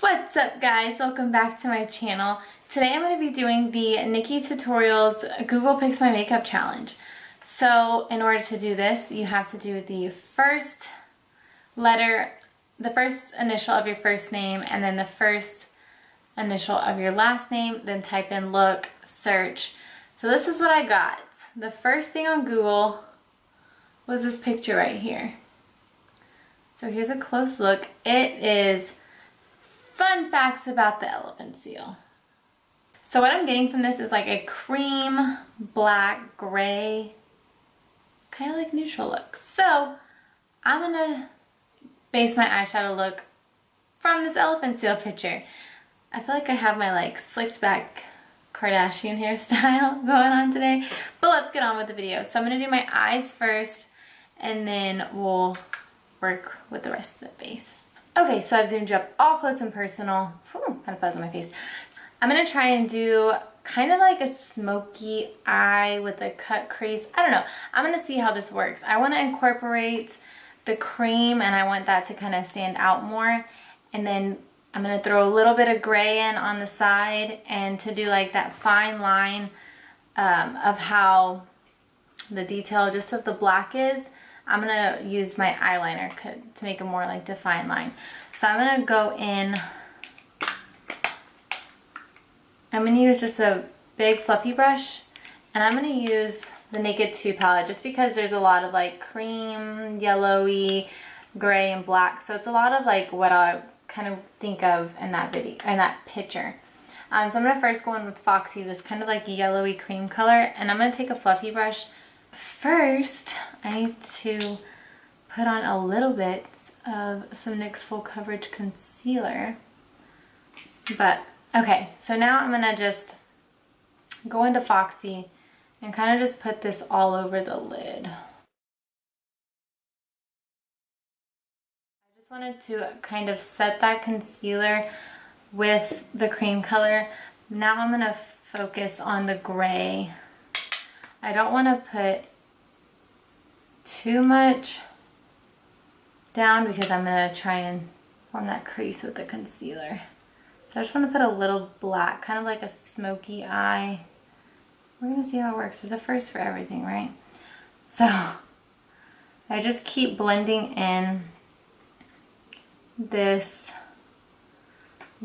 What's up guys, welcome back to my channel. Today I'm going to be doing the Nikki Tutorials Google Picks My Makeup Challenge. So in order to do this, you have to do the first letter, the first initial of your first name, and then the first initial of your last name, then type in look, search. So this is what I got. The first thing on Google was this picture right here. So here's a close look. It is fun facts about the elephant seal. So what I'm getting from this is like a cream, black, gray, kind of like neutral look. So I'm gonna base my eyeshadow look from this elephant seal picture. I feel like I have my like slicked back Kardashian hairstyle going on today, but let's get on with the video. So I'm gonna do my eyes first and then we'll work with the rest of the face. Okay, so I've zoomed you up all close and personal. Kind of fuzz on my face. I'm gonna try and do kind of like a smoky eye with a cut crease. I don't know. I'm gonna see how this works. I want to incorporate the cream and I want that to kind of stand out more. And then I'm gonna throw a little bit of gray in on the side and to do like that fine line of how the detail just of the black is. I'm gonna use my eyeliner to make a more like defined line. So I'm gonna go in, I'm gonna use just a big fluffy brush and I'm gonna use the Naked 2 palette just because there's a lot of like cream, yellowy, gray, and black. So it's a lot of like what I kind of think of in that video, in that picture. So I'm gonna first go in with Foxy, this kind of like yellowy cream color, and I'm gonna take a fluffy brush. First, I need to put on a little bit of some NYX Full Coverage Concealer. But, okay, so now I'm going to just go into Foxy and kind of just put this all over the lid. I just wanted to kind of set that concealer with the cream color. Now I'm going to focus on the gray. I don't want to put too much down because I'm going to try and form that crease with the concealer. So I just want to put a little black, kind of like a smoky eye. We're going to see how it works. There's a first for everything, right? So I just keep blending in this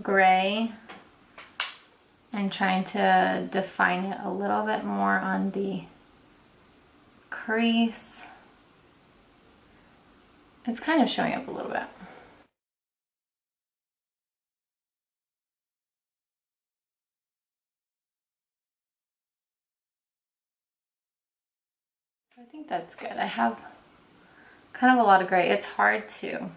gray and trying to define it a little bit more on the crease. It's kind of showing up a little bit. So I think that's good. I have kind of a lot of gray. It's hard to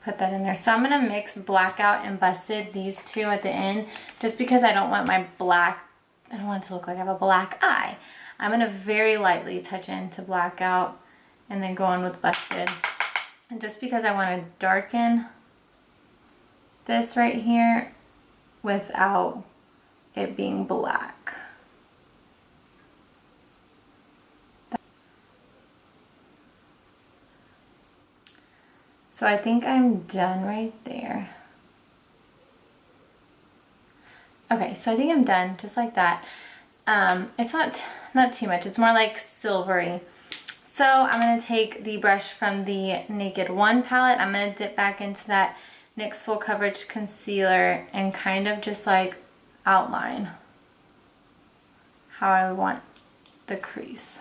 put that in there. So I'm going to mix Blackout and Busted, these two at the end, just because I don't want my black, I don't want it to look like I have a black eye. I'm going to very lightly touch into Blackout and then go on with Busted. And just because I want to darken this right here without it being black. So I think I'm done right there. Okay, so I think I'm done just like that. It's not too much. It's more like silvery. So I'm going to take the brush from the Naked 1 palette. I'm going to dip back into that NYX Full Coverage Concealer and kind of just like outline how I want the crease.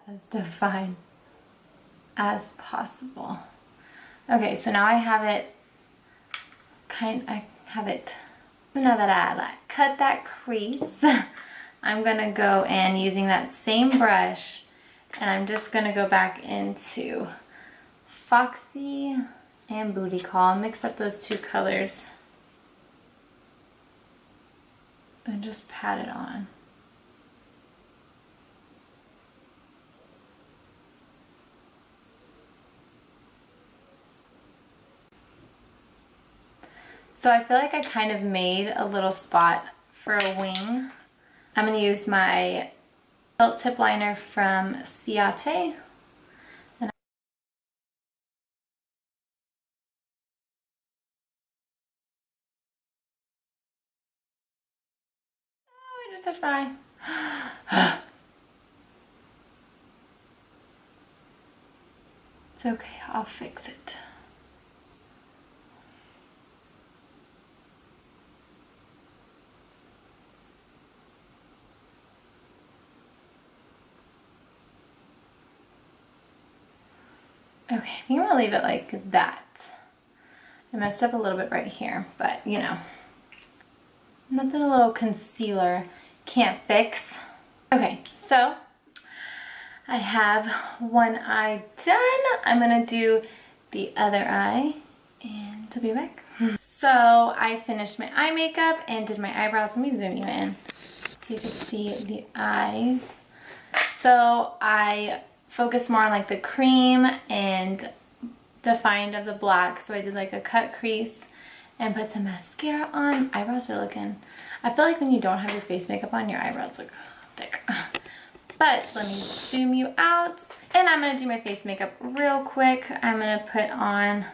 As defined as possible. Okay, so now I have it So now that I like cut that crease, I'm gonna go in using that same brush, and I'm just gonna go back into Foxy and Booty Call, mix up those two colors and just pat it on. So I feel like I kind of made a little spot for a wing. I'm going to use my felt tip liner from Ciate. And oh, I just touched my eye. It's okay, I'll fix it. Okay, I think I'm gonna leave it like that. I messed up a little bit right here, but you know, nothing a little concealer can't fix. Okay, so I have one eye done. I'm gonna do the other eye and I'll be back. So I finished my eye makeup and did my eyebrows. Let me zoom you in so you can see the eyes. So I focused more on like the cream and defined of the black. So I did like a cut crease and put some mascara on. Eyebrows are looking, I feel like when you don't have your face makeup on, your eyebrows look thick. But let me zoom you out. And I'm gonna do my face makeup real quick. I'm gonna put on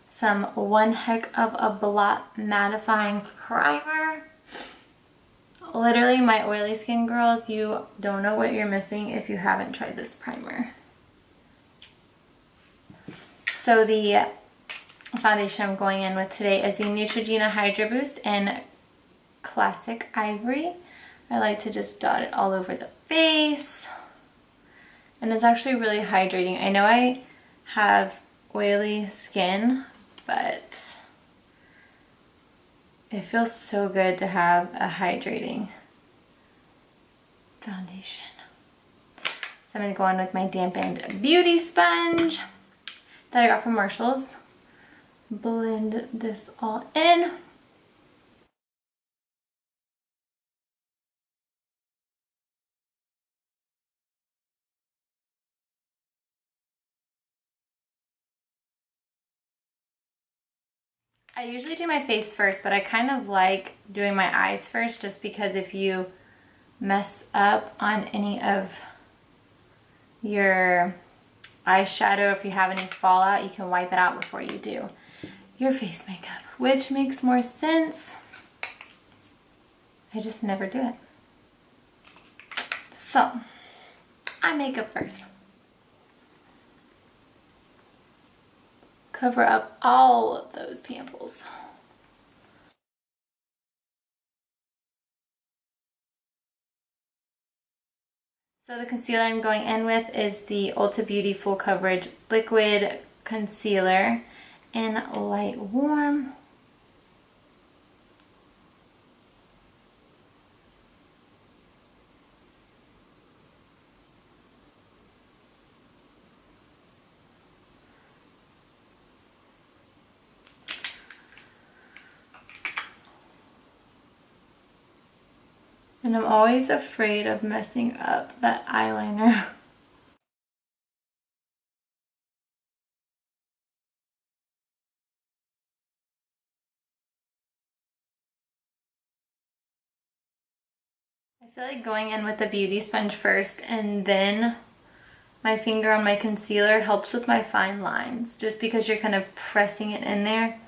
some One Heck of a Blot mattifying primer. Literally, my oily skin girls, you don't know what you're missing if you haven't tried this primer. So the foundation I'm going in with today is the Neutrogena Hydro Boost in Classic Ivory. I like to just dot it all over the face. And it's actually really hydrating. I know I have oily skin, but it feels so good to have a hydrating foundation. So I'm going to go on with my dampened beauty sponge that I got from Marshall's. Blend this all in. I usually do my face first, but I kind of like doing my eyes first just because if you mess up on any of your eyeshadow, if you have any fallout, you can wipe it out before you do your face makeup, which makes more sense. I just never do it. So, eye makeup first. Cover up all of those pimples. So the concealer I'm going in with is the Ulta Beauty Full Coverage Liquid Concealer in Light Warm. And I'm always afraid of messing up that eyeliner. I feel like going in with the beauty sponge first and then my finger on my concealer helps with my fine lines, just because you're kind of pressing it in there.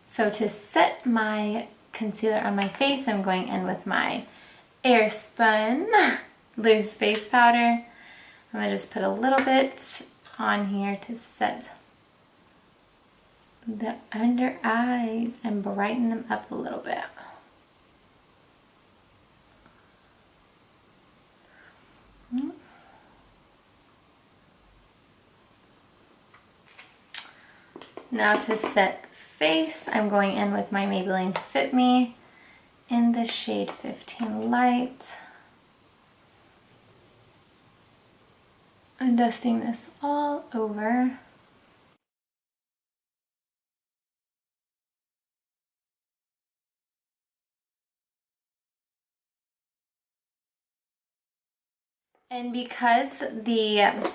So to set my concealer on my face, I'm going in with my Airspun loose face powder. I'm going to just put a little bit on here to set the under eyes and brighten them up a little bit. Now to set face. I'm going in with my Maybelline Fit Me in the shade 15 Light. I'm dusting this all over. And because the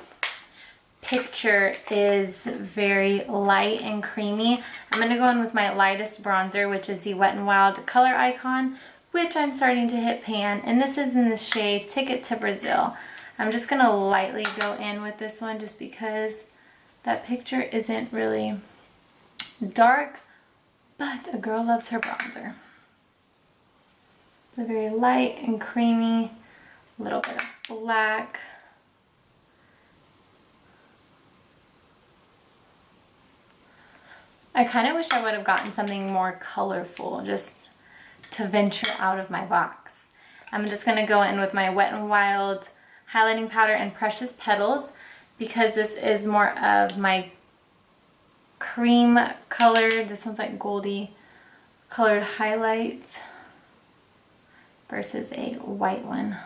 picture is very light and creamy, I'm going to go in with my lightest bronzer, which is the Wet n Wild Color Icon, which I'm starting to hit pan, and this is in the shade Ticket to Brazil. I'm just going to lightly go in with this one just because that picture isn't really dark, but a girl loves her bronzer. It's very light and creamy, a little bit of black. I kind of wish I would have gotten something more colorful just to venture out of my box. I'm just going to go in with my Wet n Wild highlighting powder and Precious Petals because this is more of my cream color. This one's like goldy colored highlights versus a white one.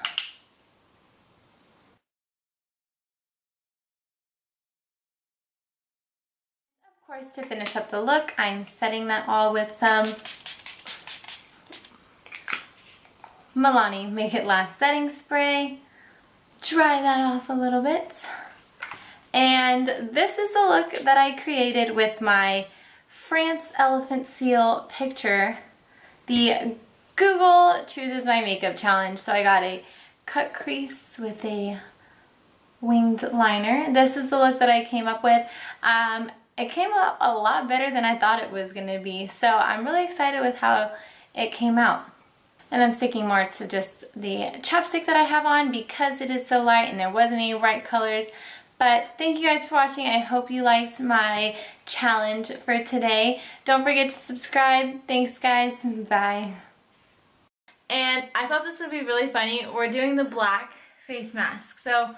Of course, to finish up the look, I'm setting that all with some Milani Make It Last setting spray. Dry that off a little bit. And this is the look that I created with my France elephant seal picture. The Google Chooses My Makeup Challenge. So I got a cut crease with a winged liner. This is the look that I came up with. It came out a lot better than I thought it was going to be. So I'm really excited with how it came out. And I'm sticking more to just the chapstick that I have on because it is so light and there wasn't any bright colors. But thank you guys for watching. I hope you liked my challenge for today. Don't forget to subscribe. Thanks guys. Bye. And I thought this would be really funny. We're doing the black face mask. So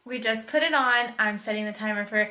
we just put it on. I'm setting the timer for